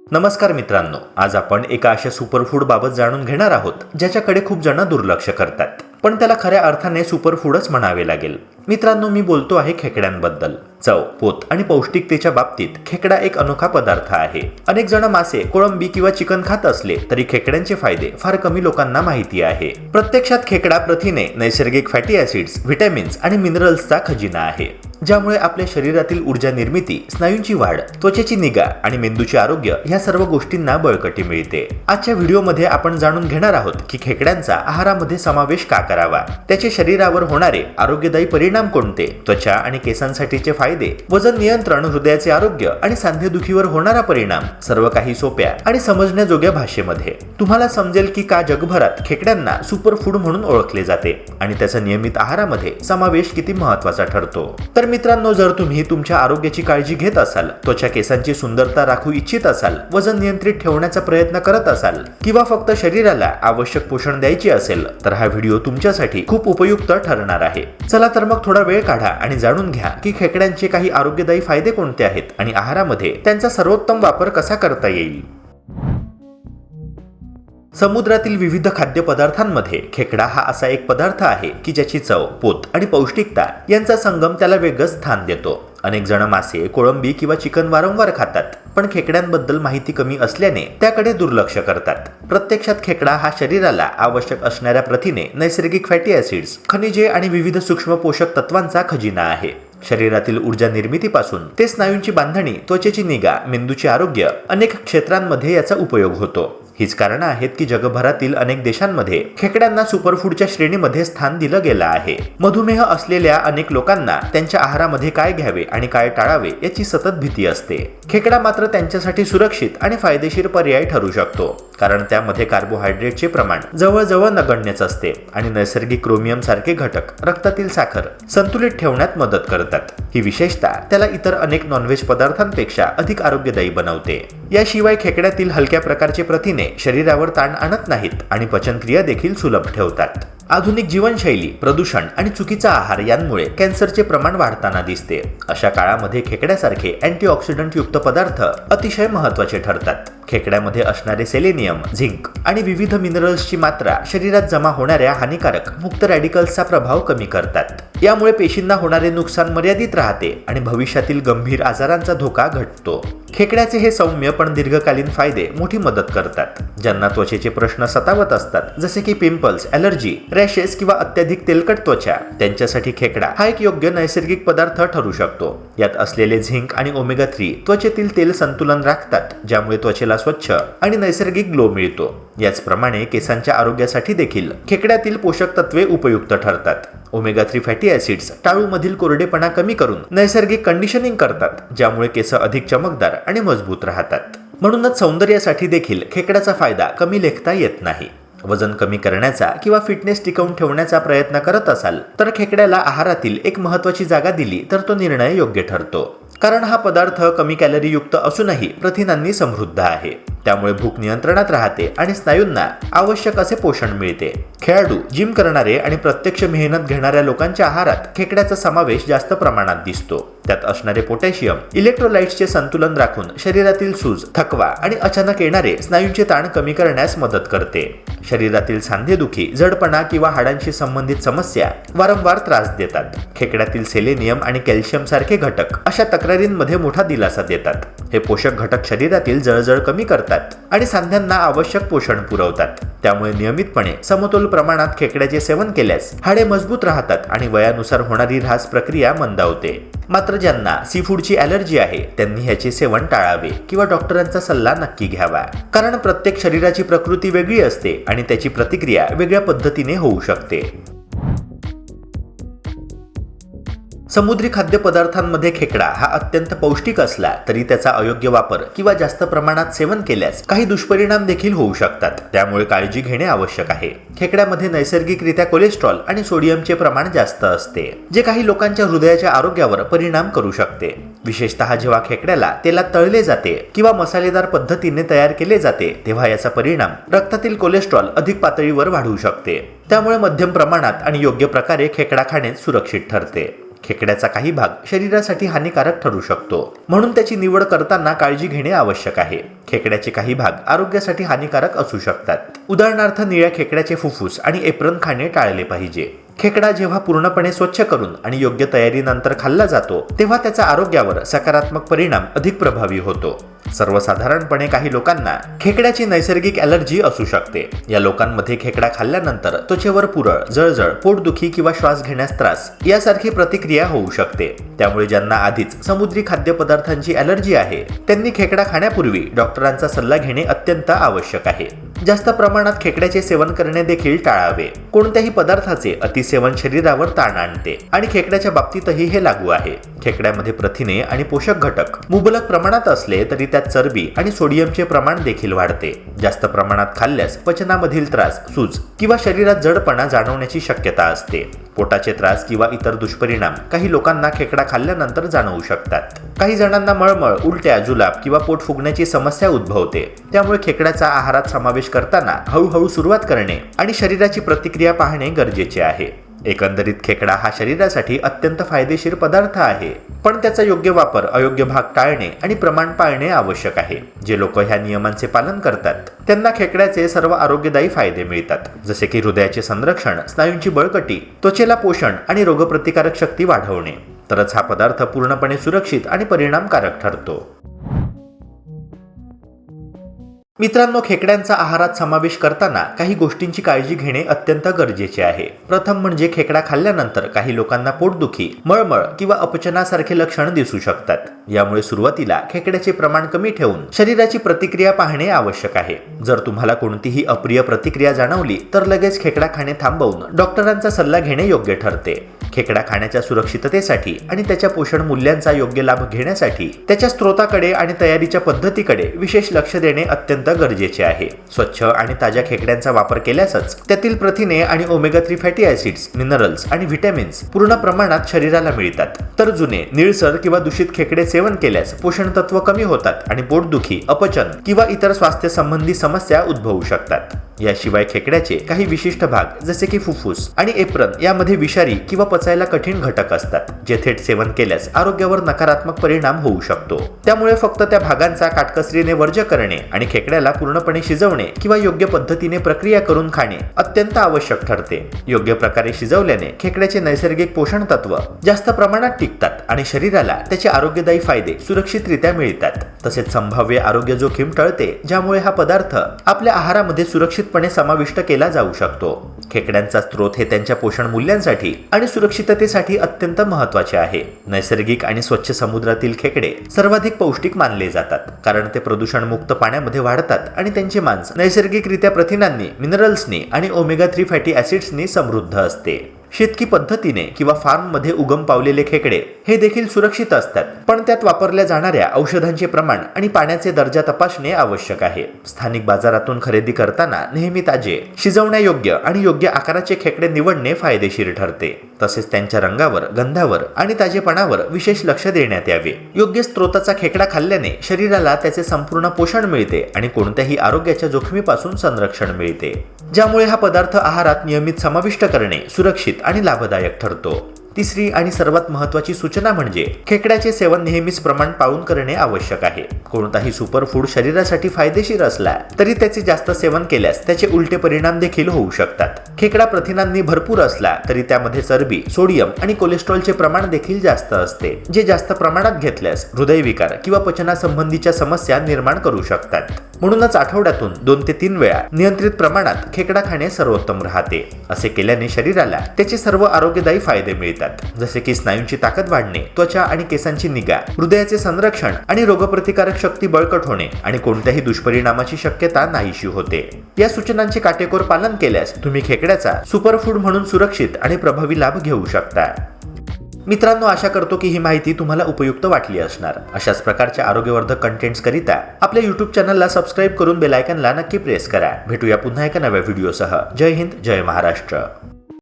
नमस्कार मित्रांनो, आज आपण एका अशा सुपरफूड बाबत जाणून घेणार आहोत ज्याच्याकडे खूप जण दुर्लक्ष करतात, पण त्याला खऱ्या अर्थाने सुपरफूडच म्हणावे लागेल. मित्रांनो, मी बोलतो आहे खेकड्यांबद्दल. चव, पोत आणि पौष्टिकतेच्या बाबतीत खेकडा एक अनोखा पदार्थ आहे. अनेक जण मासे, कोळंबी किंवा चिकन खात असले तरी खेकड्यांचे फायदे फार कमी लोकांना माहिती आहे. प्रत्यक्षात खेकडा प्रथिने, नैसर्गिक फॅटी ऍसिड्स, व्हिटॅमिन्स आणि मिनरल्सचा खजिना आहे, ज्यामुळे आपल्या शरीरातील ऊर्जा निर्मिती, स्नायूंची वाढ, त्वचेची निगा आणि मेंदूचे आरोग्य ह्या सर्व गोष्टींना बळकटी मिळते. आजच्या व्हिडिओमध्ये आपण जाणून घेणार आहोत की खेकड्यांचा आहारामध्ये समावेश का करावा, त्याचे शरीरावर होणारे आरोग्यदायी परिणाम कोणते, त्वचा आणि केसांसाठीचे फायदे, वजन नियंत्रण, हृदयाचे आरोग्य आणि सांधेदुखीवर होणारा परिणाम, सर्व काही सोप्या आणि समजण्याजोग्या भाषेमध्ये. तुम्हाला समजेल की का जगभरात खेकड्यांना सुपरफूड म्हणून ओळखले जाते आणि त्याचा नियमित आहारामध्ये समावेश किती महत्त्वाचा ठरतो. तर मित्रांनो, जर तुम्ही तुमच्या आरोग्याची काळजी घेत असाल, त्वचा केसांची सुंदरता राखू इच्छित असाल, वजन नियंत्रित ठेवण्याचा प्रयत्न करत असाल किंवा फक्त शरीराला आवश्यक पोषण द्यायचे असेल, तर हा व्हिडिओ तुमच्यासाठी खूप उपयुक्त ठरणार आहे. चला तर मग थोडा वेळ काढा आणि जाणून घ्या की खेकड्यांचे काही आरोग्यदायी फायदे कोणते आहेत आणि आहारामध्ये त्यांचा सर्वोत्तम वापर कसा करता येईल. समुद्रातील विविध खाद्यपदार्थांमध्ये खेकडा हा असा एक पदार्थ आहे की ज्याची चव, पोत आणि पौष्टिकता यांचा संगम त्याला वेगळं स्थान देतो. अनेक जण मासे, कोळंबी किंवा चिकन वारंवार खातात, पण खेकड्यांबद्दल माहिती कमी असल्याने त्याकडे दुर्लक्ष करतात. प्रत्यक्षात खेकडा हा शरीराला आवश्यक असणाऱ्या प्रथिने, नैसर्गिक फॅटी ऍसिड्स, खनिजे आणि विविध सूक्ष्म पोषक तत्वांचा खजिना आहे. शरीरातील ऊर्जा निर्मितीपासून ते स्नायूंची बांधणी, त्वचेची निगा, मेंदूचे आरोग्य अनेक क्षेत्रांमध्ये याचा उपयोग होतो. हीच कारणं आहेत की जगभरातील अनेक देशांमध्ये खेकड्यांना सुपरफूडच्या श्रेणीमध्ये स्थान दिलं गेलं आहे. मधुमेह असलेल्या अनेक लोकांना त्यांच्या आहारामध्ये काय घ्यावे आणि काय टाळावे याची सतत भीती असते. खेकडा मात्र त्यांच्यासाठी सुरक्षित आणि फायदेशीर पर्याय ठरू शकतो, कारण त्यामध्ये कार्बोहायड्रेटचे प्रमाण जवळजवळ नगण्यच असते आणि नैसर्गिक क्रोमियम सारखे घटक रक्तातील साखर संतुलित ठेवण्यात मदत करतात. ही विशेषता त्याला इतर अनेक नॉनव्हेज पदार्थांपेक्षा अधिक आरोग्यदायी बनवते. याशिवाय खेकड्यातील हलक्या प्रकारचे प्रथिने शरीरावर ताण आणत नाहीत आणि पचनक्रिया देखील सुलभ ठेवतात. आधुनिक जीवनशैली, प्रदूषण आणि चुकीचा आहार यांमुळे कॅन्सरचे प्रमाण वाढताना दिसते. अशा काळामध्ये खेकड्यासारखे अँटीऑक्सिडंट युक्त पदार्थ अतिशय महत्त्वाचे ठरतात. खेकड्यामध्ये असणारे सेलेनियम, झिंक आणि विविध मिनरल्सची मात्रा शरीरात जमा होणाऱ्या हानिकारक मुक्त रॅडिकल्सचा प्रभाव कमी करतात. यामुळे पेशींना होणारे नुकसान मर्यादित राहते आणि भविष्यातील गंभीर आजारांचा धोका घटतो. खेकड्याचे हे सौम्य पण दीर्घकालीन फायदे मोठी मदत करतात. ज्यांना त्वचेचे प्रश्न सतावत असतात, जसे की पिंपल्स, ॲलर्जी, रॅशेस किंवा अत्याधिक तेलकट त्वचा, त्यांच्यासाठी खेकडा हा एक योग्य नैसर्गिक पदार्थ ठरू शकतो. यात असलेले झिंक आणि ओमेगा 3 त्वचेतील तेल संतुलन राखतात, ज्यामुळे त्वचेला स्वच्छ आणि नैसर्गिक ग्लो मिळतो. याचप्रमाणे केसांच्या आरोग्यासाठी देखील खेकड्यातील पोषक तत्वे उपयुक्त ठरतात. ओमेगा 3 फॅटी ऍसिड्स टाळूमधील कोरडेपणा कमी करून नैसर्गिक कंडिशनिंग करतात, ज्यामुळे केस अधिक चमकदार आणि मजबूत राहतात. म्हणूनच सौंदर्यासाठी देखील खेकड्याचा फायदा कमी लेखता येत नाही. वजन कमी करण्याचा किंवा फिटनेस टिकवून ठेवण्याचा प्रयत्न करत असाल तर खेकड्याला आहारातील एक महत्त्वाची जागा दिली तर तो निर्णय योग्य ठरतो. कारण हा पदार्थ कमी कॅलरी युक्त असूनही प्रथिनांनी समृद्ध आहे. त्यामुळे भूक नियंत्रणात राहते आणि स्नायूंना आवश्यक असे पोषण मिळते. खेळाडू, जिम करणारे आणि प्रत्यक्ष मेहनत घेणाऱ्या लोकांच्या आहारात खेकड्याचा समावेश जास्त प्रमाणात दिसतो. त्यात असणारे पोटॅशियम इलेक्ट्रोलाइट्सचे संतुलन राखून शरीरातील सूज, थकवा आणि अचानक येणारे स्नायूंचे ताण कमी करण्यास मदत करते. शरीरातील सांधेदुखी, जडपणा किंवा हाडांशी संबंधित समस्या वारंवार त्रास देतात. खेकड्यातील सेलेनियम आणि कॅल्शियम सारखे घटक अशा तक्रारींमध्ये मोठा दिलासा देतात. हे पोषक घटक शरीरातील जळजळ कमी करतात आणि सांध्यांना आवश्यक पोषण पुरवतात. त्यामुळे नियमितपणे समतोल प्रमाणात खेकड्याचे सेवन केल्यास हाडे मजबूत राहतात आणि वयानुसार होणारी ऱ्हास प्रक्रिया मंदावते. मात्र ज्यांना सीफूडची ॲलर्जी आहे त्यांनी ह्याचे सेवन टाळावे किंवा डॉक्टरांचा सल्ला नक्की घ्यावा, कारण प्रत्येक शरीराची प्रकृती वेगळी असते आणि त्याची प्रतिक्रिया वेगळ्या पद्धतीने होऊ शकते. समुद्री खाद्यपदार्थांमध्ये खेकडा हा अत्यंत पौष्टिक असला तरी त्याचा अयोग्य वापर किंवा जास्त प्रमाणात सेवन केल्यास काही दुष्परिणाम देखील होऊ शकतात. त्यामुळे काळजी घेणे आवश्यक आहे. खेकड्यामध्ये नैसर्गिकरित्या कोलेस्ट्रॉल आणि सोडियमचे प्रमाण जास्त असते, जे काही लोकांच्या हृदयाच्या आरोग्यावर परिणाम करू शकते. विशेषतः जेव्हा खेकड्याला तेलात तळले जाते किंवा मसालेदार पद्धतीने तयार केले जाते, तेव्हा याचा परिणाम रक्तातील कोलेस्ट्रॉल अधिक पातळीवर वाढू शकते. त्यामुळे मध्यम प्रमाणात आणि योग्य प्रकारे खेकडा खाणे सुरक्षित ठरते. खेकड्याचा काही भाग शरीरासाठी हानिकारक ठरू शकतो, म्हणून त्याची निवड करताना काळजी घेणे आवश्यक आहे. खेकड्याचे काही भाग आरोग्यासाठी हानिकारक असू शकतात. उदाहरणार्थ निळ्या खेकड्याचे फुफ्फुस आणि एप्रन खाणे टाळले पाहिजे. खेकडा जेव्हा पूर्णपणे स्वच्छ करून आणि योग्य तयारीनंतर खाल्ला जातो तेव्हा त्याचा आरोग्यावर सकारात्मक परिणाम अधिक प्रभावी होतो. सर्वसाधारणपणे काही लोकांना खेकड्याची नैसर्गिक ॲलर्जी असू शकते. या लोकांमध्ये खेकडा खाल्ल्यानंतर त्वचेवर पुरळ, जळजळ, पोटदुखी किंवा श्वास घेण्यास त्रास यासारखी प्रतिक्रिया होऊ शकते. त्यामुळे ज्यांना आधीच समुद्री खाद्यपदार्थांची ॲलर्जी आहे त्यांनी खेकडा खाण्यापूर्वी डॉक्टरांचा सल्ला घेणे अत्यंत आवश्यक आहे. जास्त प्रमाणात खेकड्याचे सेवन करणे देखील टाळावे. कोणत्याही पदार्थाचे अतिसेवन शरीरावर ताण आणते आणि खेकड्याच्या बाबतीतही हे लागू आहे. खेकड्यामध्ये प्रथिने आणि पोषक घटक मुबलक प्रमाणात असले तरी त्यात चरबी आणि सोडियमचे प्रमाण देखील वाढते. जास्त प्रमाणात खाल्ल्यास पचनामधील त्रास, सूज किंवा शरीरात जडपणा जाणवण्याची शक्यता असते. पोटाचे त्रास किंवा इतर दुष्परिणाम काही लोकांना खेकडा खाल्ल्यानंतर जाणवू शकतात. काही जणांना मळमळ, उलट्या, जुलाब किंवा पोट फुगण्याची समस्या उद्भवते. त्यामुळे खेकड्याचा आहारात समावेश करताना हळूहळू सुरुवात करणे आणि शरीराची प्रतिक्रिया पाहणे गरजेचे आहे. एकंदरीत खेकडा हा शरीरासाठी अत्यंत फायदेशीर पदार्थ आहे, पण त्याचा योग्य वापर, अयोग्य भाग टाळणे आणि प्रमाण पाळणे आवश्यक आहे. जे लोक ह्या नियमांचे पालन करतात त्यांना खेकड्याचे सर्व आरोग्यदायी फायदे मिळतात, जसे की हृदयाचे संरक्षण, स्नायूंची बळकटी, त्वचेला पोषण आणि रोगप्रतिकारक शक्ती वाढवणे. तरच हा पदार्थ पूर्णपणे सुरक्षित आणि परिणामकारक ठरतो. मित्रांनो, खेकड्यांचा आहारात समावेश करताना काही गोष्टींची काळजी घेणे अत्यंत गरजेचे आहे. प्रथम म्हणजे खेकडा खाल्ल्यानंतर काही लोकांना पोटदुखी, मळमळ किंवा अपचनासारखे लक्षण दिसू शकतात. यामुळे सुरुवातीला खेकड्याचे प्रमाण कमी ठेवून शरीराची प्रतिक्रिया पाहणे आवश्यक आहे. जर तुम्हाला कोणतीही अप्रिय प्रतिक्रिया जाणवली तर लगेच खेकडा खाणे थांबवून डॉक्टरांचा सल्ला घेणे योग्य ठरते. खेकडा खाण्याच्या सुरक्षिततेसाठी आणि त्याच्या पोषण मूल्यांचा योग्य लाभ घेण्यासाठी त्याच्या स्त्रोताकडे आणि तयारीच्या पद्धतीकडे विशेष लक्ष देणे अत्यंत गरजेचे आहे. स्वच्छ आणि ताज्या खेकड्यांचा वापर केल्यासच त्यातील प्रथिने आणि ओमेगा 3 फॅटी ऍसिड्स, मिनरल्स आणि व्हिटॅमिन्स पूर्ण प्रमाणात शरीराला मिळतात. तर जुने, निळसर किंवा दूषित खेकडे सेवन केल्यास पोषण तत्व कमी होतात आणि पोटदुखी, अपचन किंवा इतर स्वास्थ्य संबंधी समस्या उद्भवू शकतात. याशिवाय खेकड्याचे काही विशिष्ट भाग जसे की फुफ्फुस आणि एप्रन यामध्ये विषारी किंवा पचायला कठीण घटक असतात, जे थेट सेवन केल्यास आरोग्यावर नकारात्मक परिणाम होऊ शकतो. त्यामुळे फक्त त्या भागांचा काटकसरीने वर्ज्य करणे आणि खेकड्याला पूर्णपणे शिजवणे किंवा योग्य पद्धतीने प्रक्रिया करून खाणे अत्यंत आवश्यक ठरते. योग्य प्रकारे शिजवल्याने खेकड्याचे नैसर्गिक पोषण तत्व जास्त प्रमाणात टिकतात आणि शरीराला त्याचे आरोग्यदायी फायदे सुरक्षितरित्या मिळतात. तसेच संभाव्य आरोग्य जोखीम टळते, ज्यामुळे हा पदार्थ आपल्या आहारामध्ये सुरक्षितपणे समाविष्ट केला जाऊ शकतो. खेकड्यांचा स्त्रोत हे त्यांच्या पोषण मूल्यांसाठी आणि सुरक्षिततेसाठी अत्यंत महत्त्वाचे आहे. नैसर्गिक आणि स्वच्छ समुद्रातील खेकडे सर्वाधिक पौष्टिक मानले जातात, कारण ते प्रदूषणमुक्त पाण्यामध्ये वाढतात आणि त्यांचे मांस नैसर्गिकरित्या प्रथिनांनी, मिनरल्सनी आणि ओमेगा 3 फॅटी ऍसिड्सनी समृद्ध असते. शेतकी पद्धतीने किंवा फार्ममध्ये उगम पावलेले खेकडे हे देखील सुरक्षित असतात, पण त्यात वापरल्या जाणाऱ्या औषधांचे प्रमाण आणि पाण्याचे दर्जा तपासणे आवश्यक आहे. स्थानिक बाजारातून खरेदी करताना नेहमी ताजे, शिजवण्यायोग्य आणि योग्य आकाराचे खेकडे निवडणे फायदेशीर ठरते. तसेच त्यांच्या रंगावर, गंधावर आणि ताजेपणावर विशेष लक्ष देण्यात यावे. योग्य स्त्रोताचा खेकडा खाल्ल्याने शरीराला त्याचे संपूर्ण पोषण मिळते आणि कोणत्याही आरोग्याच्या जोखमीपासून संरक्षण मिळते, ज्यामुळे हा पदार्थ आहारात नियमित समाविष्ट करणे सुरक्षित आणि लाभदायक ठरतो. तिसरी आणि सर्वात महत्त्वाची सूचना म्हणजे खेकड्याचे सेवन नेहमीच प्रमाण पाळून करणे आवश्यक आहे. कोणताही सुपरफूड शरीरासाठी फायदेशीर असला तरी त्याचे जास्त सेवन केल्यास त्याचे उलटे परिणाम देखील होऊ शकतात. खेकडा प्रथिनांनी भरपूर असला तरी त्यामध्ये चरबी, सोडियम आणि कोलेस्ट्रॉलचे प्रमाण देखील जास्त असते, जे जास्त प्रमाणात घेतल्यास हृदयविकार किंवा पचनासंबंधीच्या समस्या निर्माण करू शकतात. म्हणूनच आठवड्यातून 2 ते 3 वेळा नियंत्रित प्रमाणात खेकडा खाणे सर्वोत्तम राहते. असे केल्याने शरीराला त्याचे सर्व आरोग्यदायी फायदे मिळतात, जसे की स्नायूंची ताकद वाढणे, त्वचा आणि केसांची निगा, हृदयाचे संरक्षण आणि रोगप्रतिकारक शक्ती बळकट होणे आणि कोणत्याही दुष्परिणामाची शक्यता नाहीशी होते. या सूचनांचे काटेकोर पालन केल्यास तुम्ही खेकड्याचा सुपरफूड म्हणून सुरक्षित आणि प्रभावी लाभ घेऊ शकता. मित्रांनो, आशा करतो की ही माहिती तुम्हाला उपयुक्त वाटली असणार. अशाच प्रकारच्या आरोग्यवर्धक कंटेंट्स करिता आपल्या YouTube चॅनलला सबस्क्राईब करून बेल आयकॉनला नक्की प्रेस करा. भेटूया पुन्हा एका नव्या व्हिडिओसह. जय हिंद, जय महाराष्ट्र.